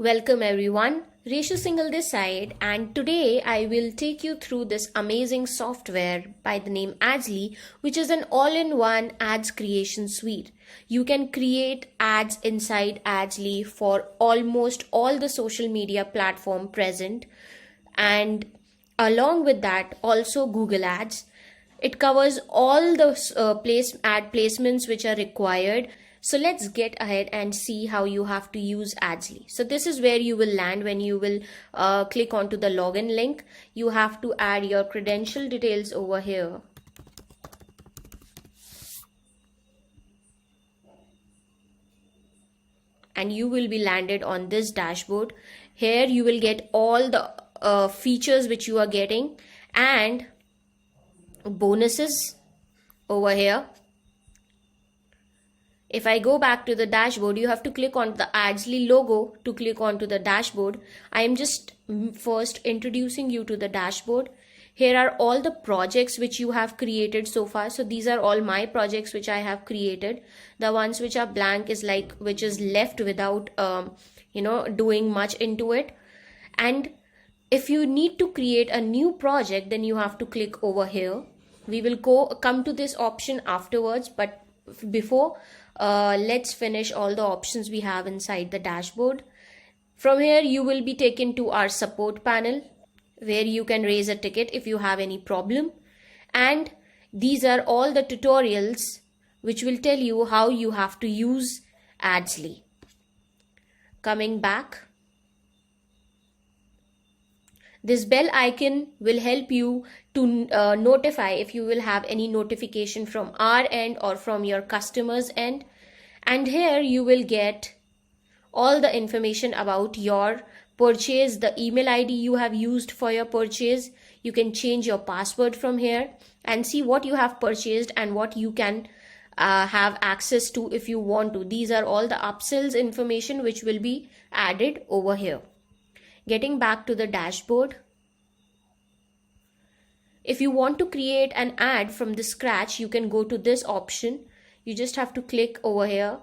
Welcome everyone, Reshu Singhal this side, and today I will take you through this amazing software by the name Adsly, which is an all-in-one ads creation suite. You can create ads inside Adsly for almost all the social media platform present, and along with that also Google Ads. It covers all the ad placements which are required. So let's get ahead and see how you have to use Adsly. So this is where you will land when you will click onto the login link. You have to add your credential details over here. And you will be landed on this dashboard. Here you will get all the features which you are getting and bonuses over here. If I go back to the dashboard, you have to click on the Adsly logo to click onto the dashboard. I am just first introducing you to the dashboard. Here are all the projects which you have created so far. So these are all my projects which I have created. The ones which are blank is like which is left without doing much into it. And if you need to create a new project, then you have to click over here. We will come to this option afterwards, but before let's finish all the options we have inside the dashboard. From here you will be taken to our support panel where you can raise a ticket if you have any problem, and these are all the tutorials which will tell you how you have to use Adsly. Coming back, this bell icon will help you to notify if you will have any notification from our end or from your customers end. And here you will get all the information about your purchase, the email ID you have used for your purchase. You can change your password from here and see what you have purchased and what you can have access to if you want to. These are all the upsells information which will be added over here. Getting back to the dashboard, if you want to create an ad from the scratch, you can go to this option. You just have to click over here,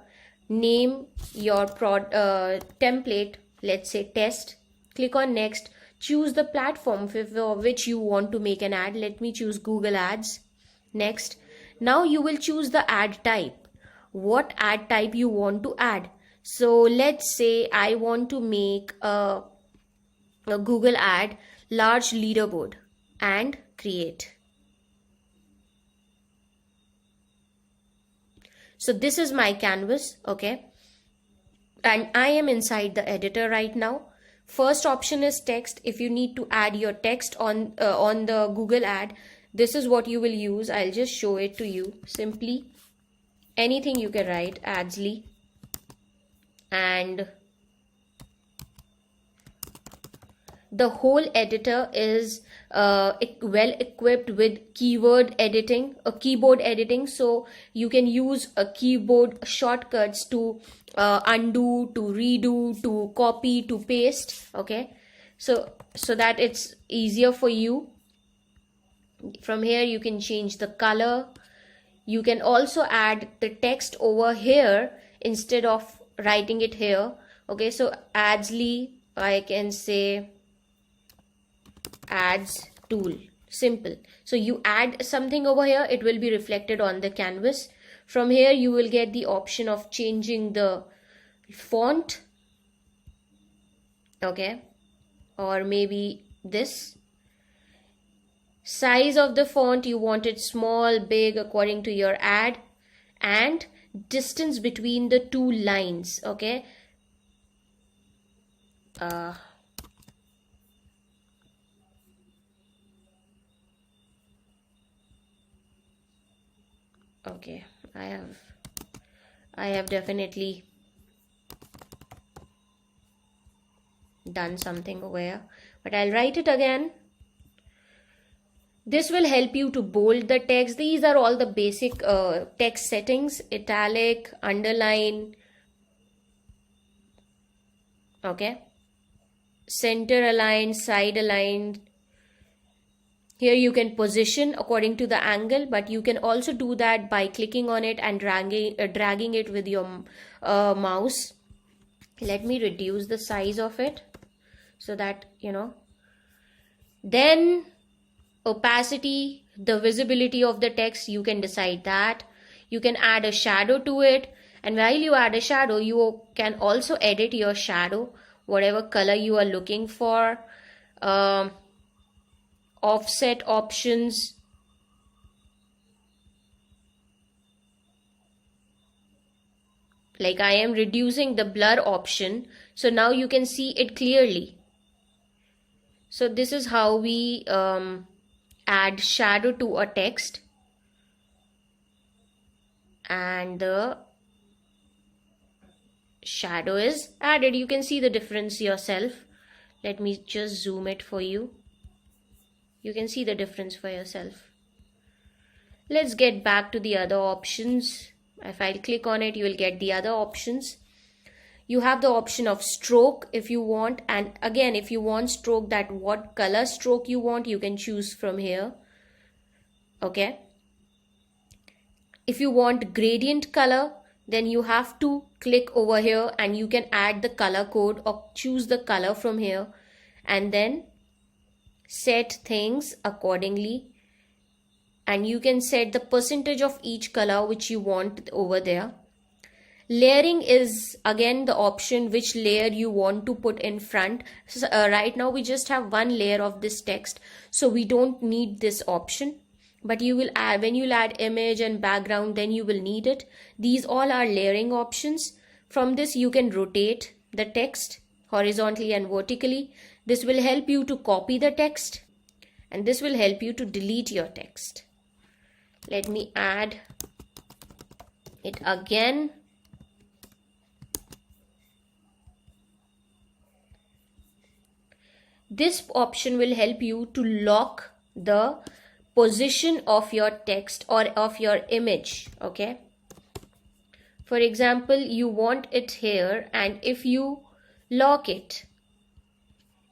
name your template, let's say test, click on next, choose the platform for which you want to make an ad. Let me choose Google Ads. Next, now you will choose the ad type, what ad type you want to add. So let's say I want to make a Google ad large leaderboard and create. So this is my canvas, okay, and I am inside the editor right now. First option is text. If you need to add your text on the Google ad, this is what you will use. I'll just show it to you. Simply anything you can write, Adsly, and the whole editor is well equipped with keyboard editing, so you can use keyboard shortcuts to undo, to redo, to copy, to paste, okay, so that it's easier for you. From here you can change the color. You can also add the text over here instead of writing it here, okay. So Adsly, I can say ads tool, simple. So you add something over here, it will be reflected on the canvas. From here you will get the option of changing the font, okay, or maybe this size of the font. You want it small, big, according to your ad, and distance between the two lines, okay. Okay, I have definitely done something over here, but I'll write it again. This will help you to bold the text. These are all the basic text settings: italic, underline, okay, center aligned, side aligned. Here you can position according to the angle, but you can also do that by clicking on it and dragging it with your mouse. Let me reduce the size of it so that then opacity, the visibility of the text, you can decide that. You can add a shadow to it, and while you add a shadow, you can also edit your shadow, whatever color you are looking for. Offset options, like I am reducing the blur option, so now you can see it clearly. So this is how we add shadow to a text, and the shadow is added. You can see the difference yourself. Let me just zoom it for you. You can see the difference for yourself. Let's get back to the other options. If I click on it, you will get the other options. You have the option of stroke if you want, and again, if you want stroke, that what color stroke you want, you can choose from here. Okay. If you want gradient color, then you have to click over here and you can add the color code or choose the color from here, and then set things accordingly. And you can set the percentage of each color which you want over there. Layering is again the option which layer you want to put in front. So, right now we just have one layer of this text, so we don't need this option, but you will add, when you add image and background, then you will need it. These all are layering options. From this you can rotate the text horizontally and vertically. This will help you to copy the text, and this will help you to delete your text. Let me add it again. This option will help you to lock the position of your text or of your image. Okay. For example, you want it here, and if you lock it,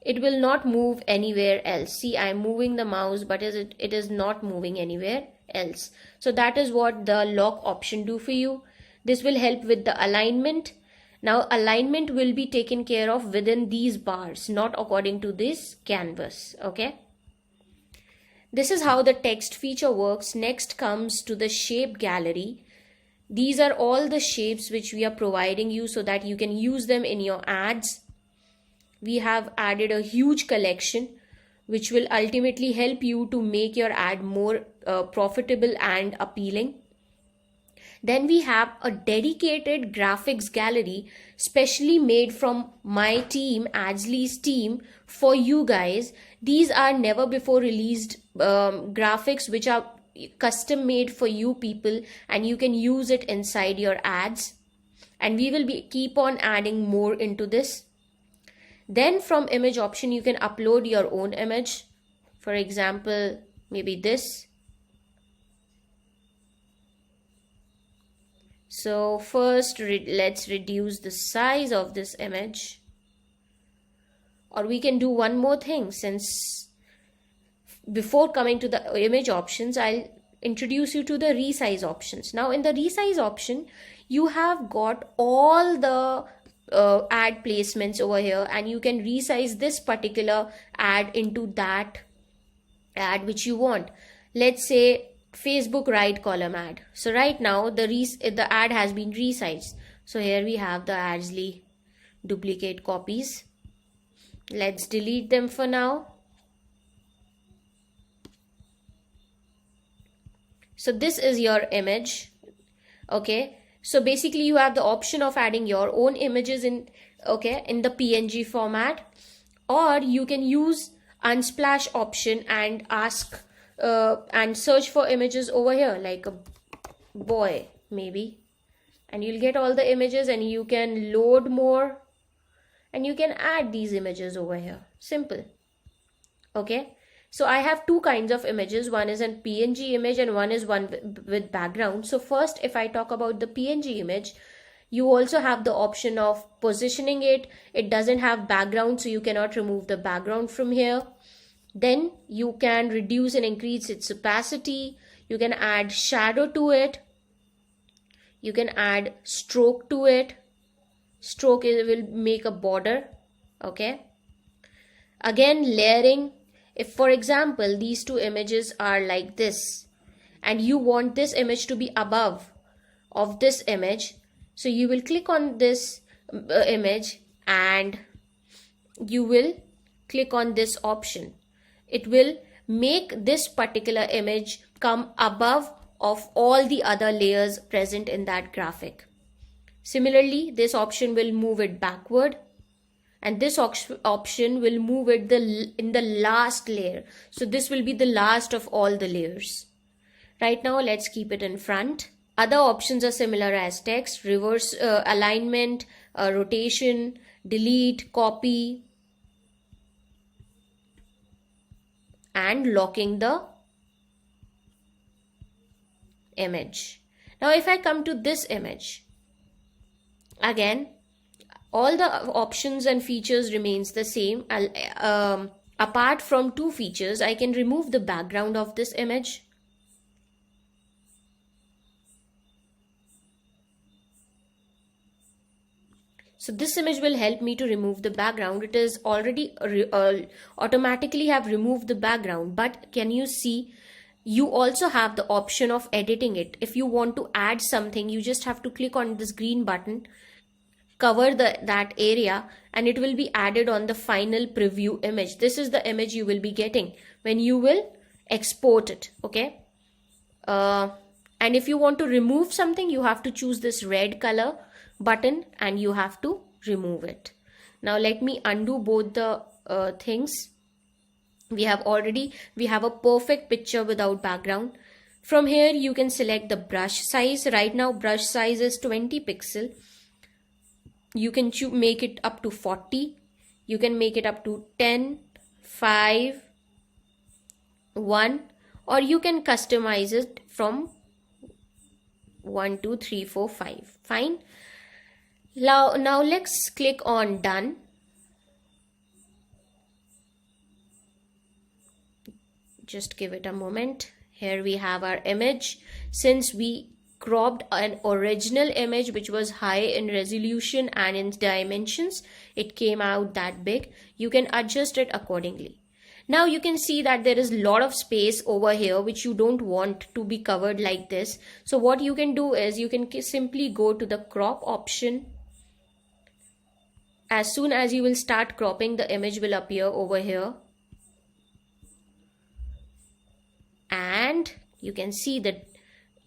it will not move anywhere else. See, I am moving the mouse, but it is not moving anywhere else. So that is what the lock option do for you. This will help with the alignment. Now alignment will be taken care of within these bars, not according to this canvas. Okay. This is how the text feature works. Next comes to the shape gallery. These are all the shapes which we are providing you so that you can use them in your ads. We have added a huge collection which will ultimately help you to make your ad more profitable and appealing. Then we have a dedicated graphics gallery specially made from my team, Adsley's team, for you guys. These are never before released graphics which are custom made for you people, and you can use it inside your ads, and we will keep on adding more into this. Then from image option, you can upload your own image. For example, maybe this. So first let's reduce the size of this image. Or we can do one more thing, since before coming to the image options, I'll introduce you to the resize options. Now in the resize option, you have got all the ad placements over here, and you can resize this particular ad into that ad which you want. Let's say Facebook right column ad. So right now the ad has been resized. So here we have the Adsley duplicate copies. Let's delete them for now. So this is your image. Okay. So basically you have the option of adding your own images in the PNG format, or you can use Unsplash option and ask and search for images over here, like a boy maybe, and you'll get all the images, and you can load more and you can add these images over here. Simple. Okay. So I have two kinds of images. One is a PNG image and one is one with background. So first, if I talk about the PNG image, you also have the option of positioning it. It doesn't have background, so you cannot remove the background from here. Then you can reduce and increase its opacity. You can add shadow to it. You can add stroke to it. stroke will make a border. Okay, again layering. If for example these two images are like this and you want this image to be above of this image, so you will click on this image and you will click on this option. It will make this particular image come above of all the other layers present in that graphic. Similarly, this option will move it backward, and this option will move it in the last layer. So this will be the last of all the layers. Right now, let's keep it in front. Other options are similar as text, reverse alignment, rotation, delete, copy, and locking the image. Now if I come to this image, again all the options and features remains the same. Apart from two features, I can remove the background of this image. So this image will help me to remove the background. It is already automatically have removed the background, but can you see you also have the option of editing it. If you want to add something, you just have to click on this green button, cover that area, and it will be added on the final preview image. This is the image you will be getting when you will export it. Okay, and if you want to remove something, you have to choose this red color button and you have to remove it. Now let me undo both the things. We have a perfect picture without background. From here you can select the brush size. Right now brush size is 20 pixel. You can make it up to 40. You can make it up to 10, 5, 1, or you can customize it from 1, 2, 3, 4, 5. Fine. Now let's click on done. Just give it a moment. Here we have our image. Since we cropped an original image which was high in resolution and in dimensions, it came out that big. You can adjust it accordingly. Now you can see that there is a lot of space over here which you don't want to be covered like this. So what you can do is you can simply go to the crop option. As soon as you will start cropping, the image will appear over here. And you can see that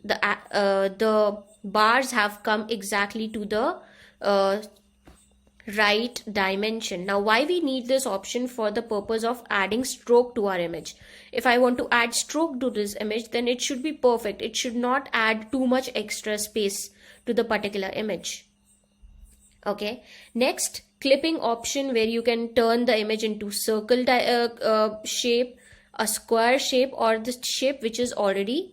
the bars have come exactly to the right dimension. Now why we need this option? For the purpose of adding stroke to our image. If I want to add stroke to this image, then it should be perfect. It should not add too much extra space to the particular image. Okay, next, clipping option, where you can turn the image into circle shape, a square shape, or the shape which is already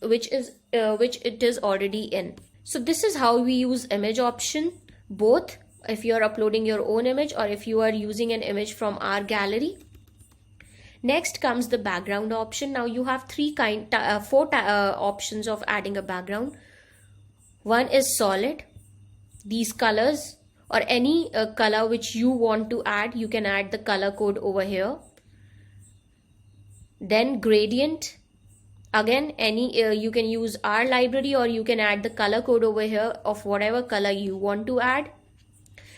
which it is already in. So this is how we use image option, both if you are uploading your own image or if you are using an image from our gallery. Next comes the background option. Now you have four options of adding a background. One is solid. These colors or any color which you want to add, you can add the color code over here. Then gradient. Again, you can use our library or you can add the color code over here of whatever color you want to add.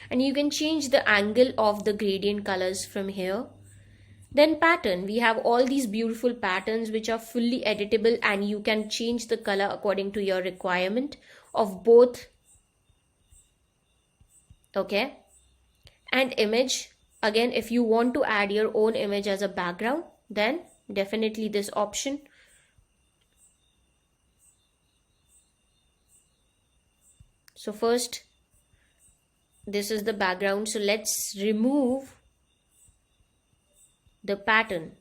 And you can change the angle of the gradient colors from here. Then pattern. We have all these beautiful patterns which are fully editable, and you can change the color according to your requirement of both. Okay. And image. Again, if you want to add your own image as a background, then definitely this option. So first, this is the background. So let's remove the pattern,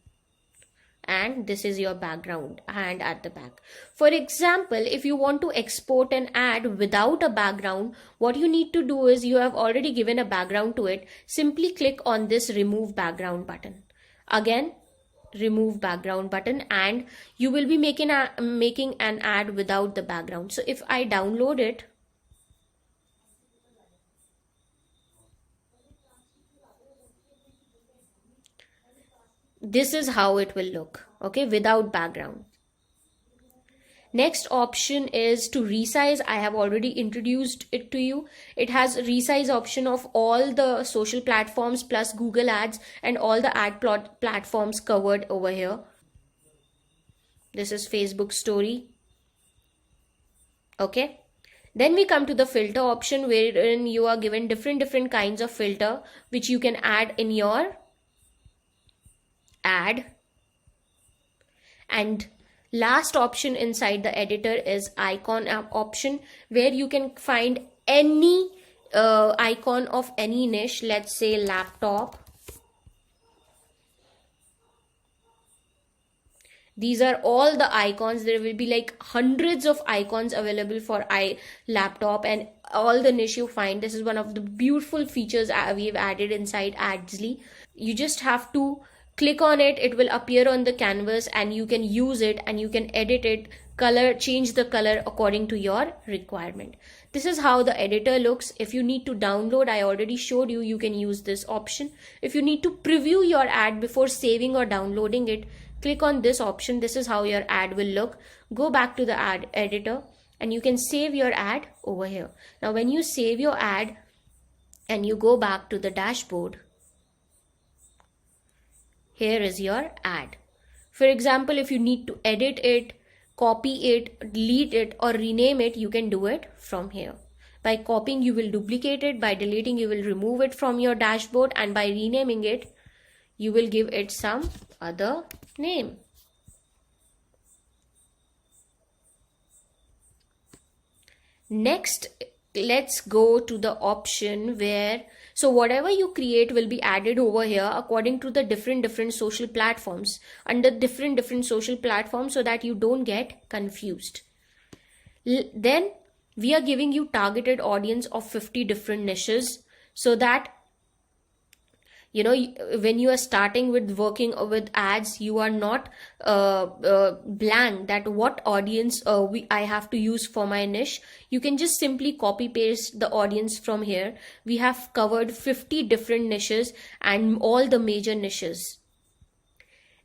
and this is your background and at the back. For example, if you want to export an ad without a background, what you need to do is, you have already given a background to it. Simply click on this remove background button. Again, remove background button, and you will be making an ad without the background. So if I download it, This is how it will look, okay, without background. Next option is to resize. I have already introduced it to you. It has resize option of all the social platforms plus Google Ads and all the ad platforms covered over here. This is Facebook story. Okay. Then we come to the filter option, wherein you are given different kinds of filter which you can add in your ad. And last option inside the editor is icon option, where you can find any icon of any niche. Let's say laptop. These are all the icons. There will be like hundreds of icons available for laptop and all the niche you find. This is one of the beautiful features we've added inside Adsly. You just have to click on it. It will appear on the canvas and you can use it and you can edit it, change the color according to your requirement. This is how the editor looks. If you need to download, I already showed you, you can use this option. If you need to preview your ad before saving or downloading it, click on this option. This is how your ad will look. Go back to the ad editor and you can save your ad over here. Now when you save your ad and you go back to the dashboard, here is your ad. For example, if you need to edit it, copy it, delete it or rename it, you can do it from here. By copying, you will duplicate it. By deleting, you will remove it from your dashboard. And by renaming it, you will give it some other name. Next, let's go to the option where, so whatever you create will be added over here according to the different social platforms, under different social platforms, so that you don't get confused. Then we are giving you targeted audience of 50 different niches, so that you know, when you are starting with working with ads, you are not blank that what audience I have to use for my niche. You can just simply copy paste the audience from here. We have covered 50 different niches and all the major niches.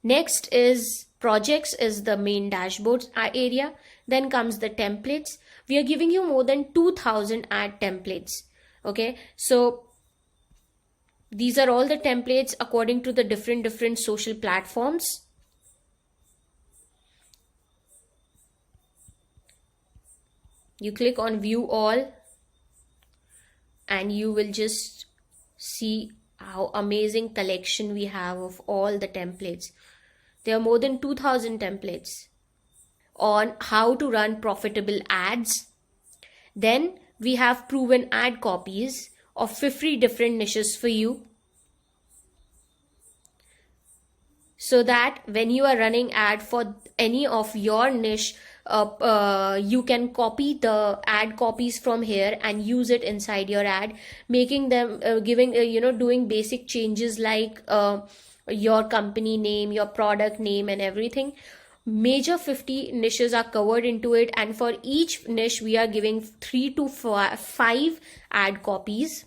Next is projects, is the main dashboard area. Then comes the templates. We are giving you more than 2000 ad templates. Okay, so these are all the templates according to the different social platforms. You click on view all and you will just see how amazing collection we have of all the templates. There are more than 2000 templates on how to run profitable ads. Then we have proven ad copies of 50 different niches for you, so that when you are running ad for any of your niche, you can copy the ad copies from here and use it inside your ad, making them doing basic changes like your company name, your product name and everything. Major 50 niches are covered into it, and for each niche we are giving 3 to 5 ad copies.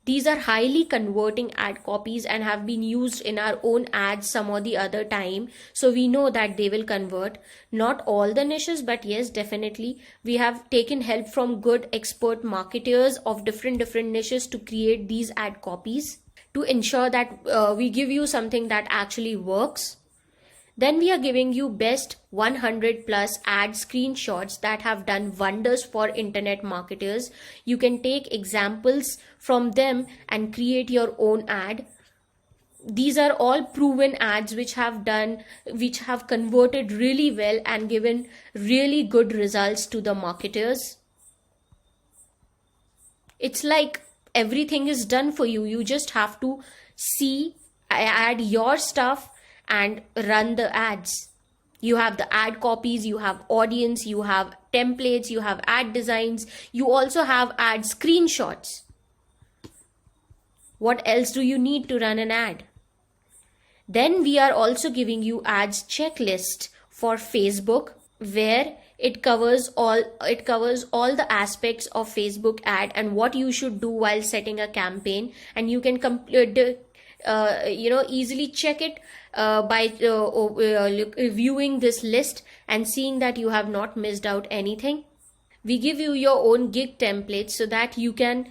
These are highly converting ad copies and have been used in our own ads some or the other time, so we know that they will convert. Not all the niches, but yes, definitely we have taken help from good expert marketers of different niches to create these ad copies, to ensure that we give you something that actually works. Then we are giving you best 100 plus ad screenshots that have done wonders for internet marketers. You can take examples from them and create your own ad. These are all proven ads which have converted really well and given really good results to the marketers. It's like everything is done for you. You just have to add your stuff and run the ads. You have the ad copies, you have audience, you have templates, you have ad designs, you also have ad screenshots. What else do you need to run an ad? Then we are also giving you ads checklist for Facebook, where it covers all the aspects of Facebook ad and what you should do while setting a campaign, and you can easily check it by viewing this list and seeing that you have not missed out anything. We give you your own gig template so that you can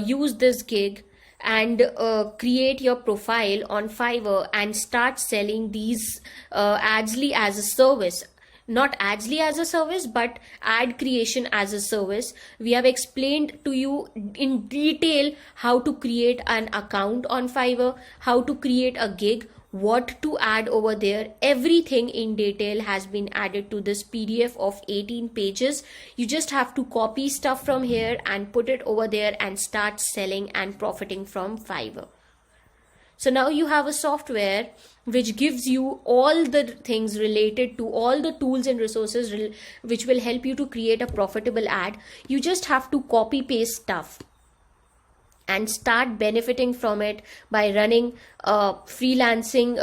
use this gig and create your profile on Fiverr and start selling these Adsly as a service. Not Adsly as a service, but ad creation as a service. We have explained to you in detail how to create an account on Fiverr, how to create a gig, what to add over there. Everything in detail has been added to this PDF of 18 pages. You just have to copy stuff from here and put it over there and start selling and profiting from Fiverr. So now you have a software which gives you all the things related to all the tools and resources which will help you to create a profitable ad. You just have to copy paste stuff and start benefiting from it by running a freelancing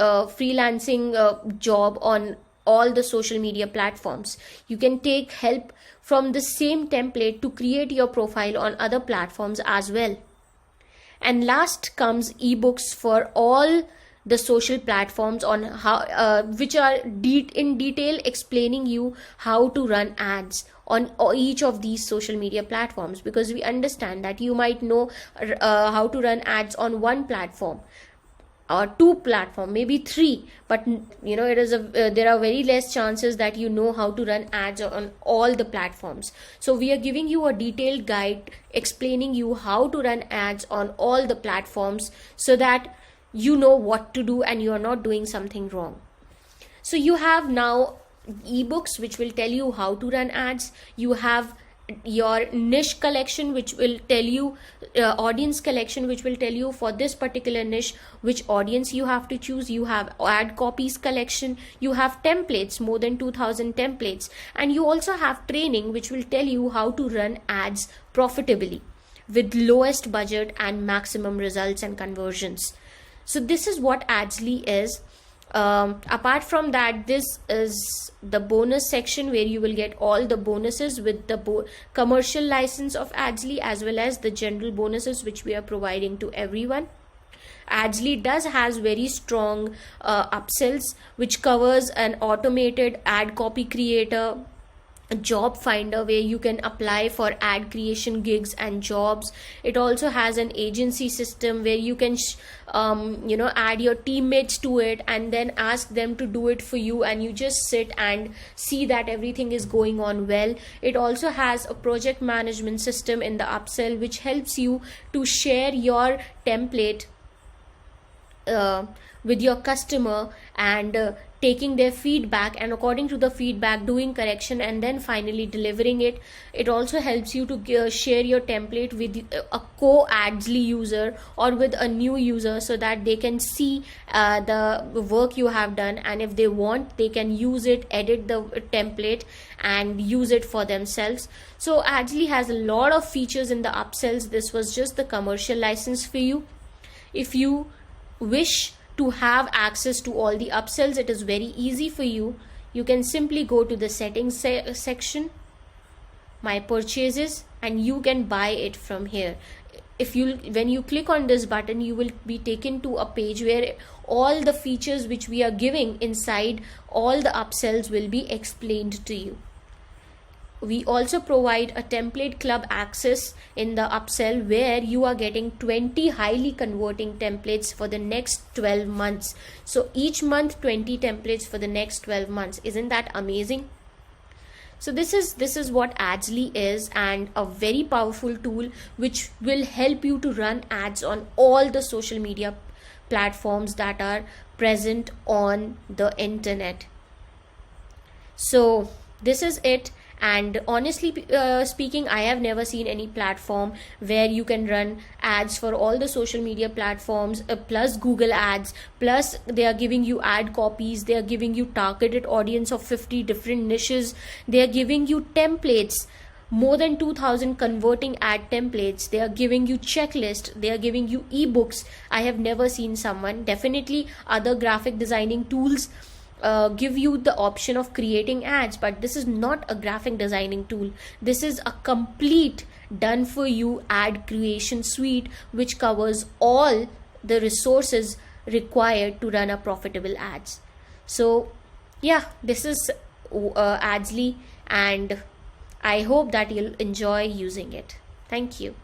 job on all the social media platforms. You can take help from the same template to create your profile on other platforms as well. And last comes ebooks for all the social platforms on how which are in detail explaining you how to run ads on each of these social media platforms, because we understand that you might know how to run ads on one platform or two platform, maybe three, but it is there are very less chances that you know how to run ads on all the platforms. So we are giving you a detailed guide explaining you how to run ads on all the platforms so that you know what to do and you are not doing something wrong. So you have now ebooks which will tell you how to run ads. You have your niche collection which will tell you audience collection which will tell you for this particular niche which audience you have to choose. You have ad copies collection, you have templates, more than 2000 templates, and you also have training which will tell you how to run ads profitably with lowest budget and maximum results and conversions. So this is what Adsly is. Apart from that, this is the bonus section where you will get all the bonuses with the commercial license of Adsly as well as the general bonuses which we are providing to everyone. Adsly has very strong upsells which covers an automated ad copy creator, a job finder where you can apply for ad creation gigs and jobs. It also has an agency system where you can add your teammates to it and then ask them to do it for you, and you just sit and see that everything is going on well. It also has a project management system in the upsell which helps you to share your template with your customer and taking their feedback, and according to the feedback doing correction and then finally delivering it. It also helps you to share your template with a co-Adsly user or with a new user so that they can see the work you have done, and if they want they can use it, edit the template and use it for themselves. So Adsly has a lot of features in the upsells. This was just the commercial license for you. If you wish to have access to all the upsells, it is very easy for you. You can simply go to the settings section, my purchases, and you can buy it from here. When you click on this button, you will be taken to a page where all the features which we are giving inside all the upsells will be explained to you. We also provide a template club access in the upsell where you are getting 20 highly converting templates for the next 12 months. So each month 20 templates for the next 12 months. Isn't that amazing? So this is what Adsly is, and a very powerful tool which will help you to run ads on all the social media platforms that are present on the internet. So this is it. And honestly speaking, I have never seen any platform where you can run ads for all the social media platforms plus Google ads, plus they are giving you ad copies, they are giving you targeted audience of 50 different niches, they are giving you templates, more than 2000 converting ad templates, they are giving you checklist, they are giving you ebooks. I have never seen someone. Definitely other graphic designing tools give you the option of creating ads, but this is not a graphic designing tool. This is a complete done for you ad creation suite which covers all the resources required to run a profitable ads. So yeah, this is Adsly, and I hope that you'll enjoy using it. Thank you.